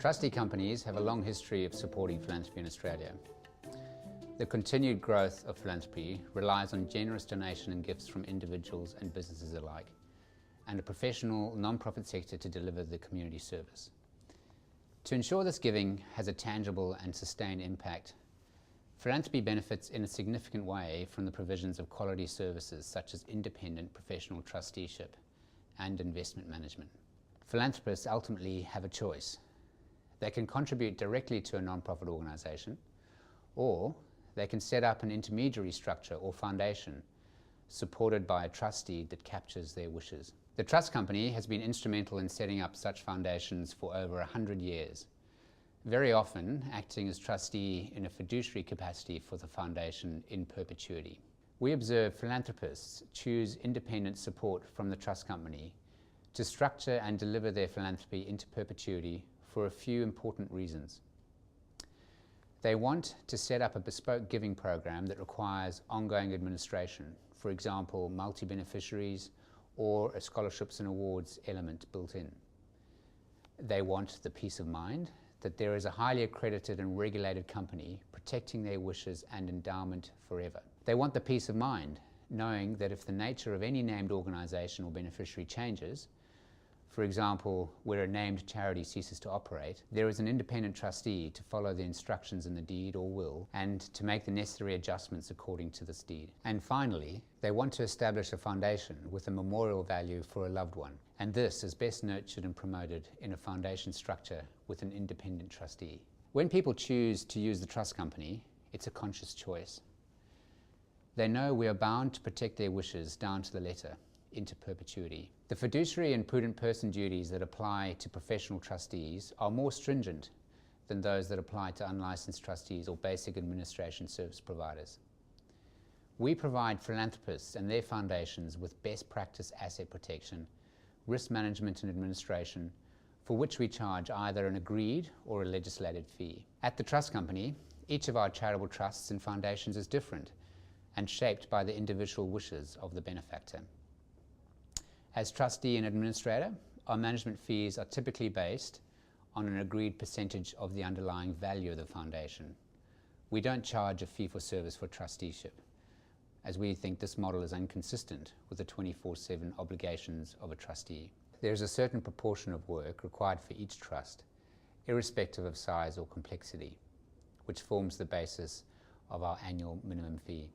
Trustee companies have a long history of supporting philanthropy in Australia. The continued growth of philanthropy relies on generous donation and gifts from individuals and businesses alike, and a professional non-profit sector to deliver the community service. To ensure this giving has a tangible and sustained impact, philanthropy benefits in a significant way from the provisions of quality services such as independent professional trusteeship and investment management. Philanthropists ultimately have a choice. They can contribute directly to a non-profit organisation, or they can set up an intermediary structure or foundation supported by a trustee that captures their wishes. The trust company has been instrumental in setting up such foundations for over 100 years, very often acting as trustee in a fiduciary capacity for the foundation in perpetuity. We observe philanthropists choose independent support from the trust company to structure and deliver their philanthropy into perpetuity for a few important reasons. They want to set up a bespoke giving program that requires ongoing administration, for example, multi-beneficiaries or a scholarships and awards element built in. They want the peace of mind that there is a highly accredited and regulated company protecting their wishes and endowment forever. They want the peace of mind knowing that if the nature of any named organisation or beneficiary changes, for example, where a named charity ceases to operate, there is an independent trustee to follow the instructions in the deed or will and to make the necessary adjustments according to this deed. And finally, they want to establish a foundation with a memorial value for a loved one, and this is best nurtured and promoted in a foundation structure with an independent trustee. When people choose to use the trust company, it's a conscious choice. They know we are bound to protect their wishes down to the letter, into perpetuity. The fiduciary and prudent person duties that apply to professional trustees are more stringent than those that apply to unlicensed trustees or basic administration service providers. We provide philanthropists and their foundations with best practice asset protection, risk management and administration, for which we charge either an agreed or a legislated fee. At the trust company, each of our charitable trusts and foundations is different and shaped by the individual wishes of the benefactor. As trustee and administrator, our management fees are typically based on an agreed percentage of the underlying value of the foundation. We don't charge a fee for service for trusteeship, as we think this model is inconsistent with the 24/7 obligations of a trustee. There is a certain proportion of work required for each trust, irrespective of size or complexity, which forms the basis of our annual minimum fee.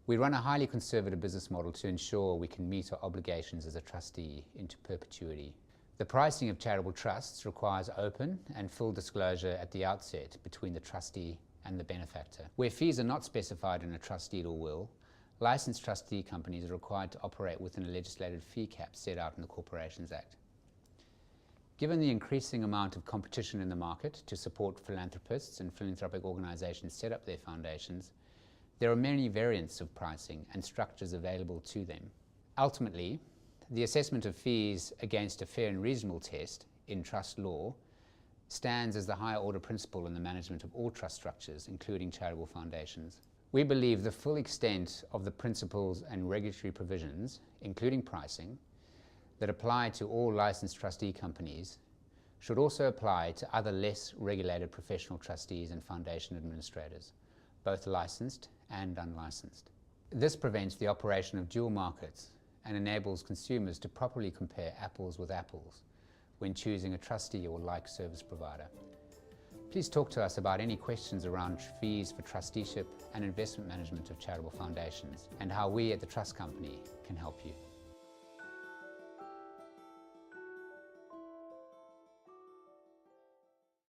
We run a highly conservative business model to ensure we can meet our obligations as a trustee into perpetuity. The pricing of charitable trusts requires open and full disclosure at the outset between the trustee and the benefactor. Where fees are not specified in a trust deed or will, licensed trustee companies are required to operate within a legislated fee cap set out in the Corporations Act. Given the increasing amount of competition in the market to support philanthropists and philanthropic organisations set up their foundations, there are many variants of pricing and structures available to them. Ultimately, the assessment of fees against a fair and reasonable test in trust law stands as the higher order principle in the management of all trust structures, including charitable foundations. We believe the full extent of the principles and regulatory provisions, including pricing, that apply to all licensed trustee companies should also apply to other less regulated professional trustees and foundation administrators, both licensed and unlicensed. This prevents the operation of dual markets and enables consumers to properly compare apples with apples when choosing a trustee or like service provider. Please talk to us about any questions around fees for trusteeship and investment management of charitable foundations and how we at the Trust Company can help you.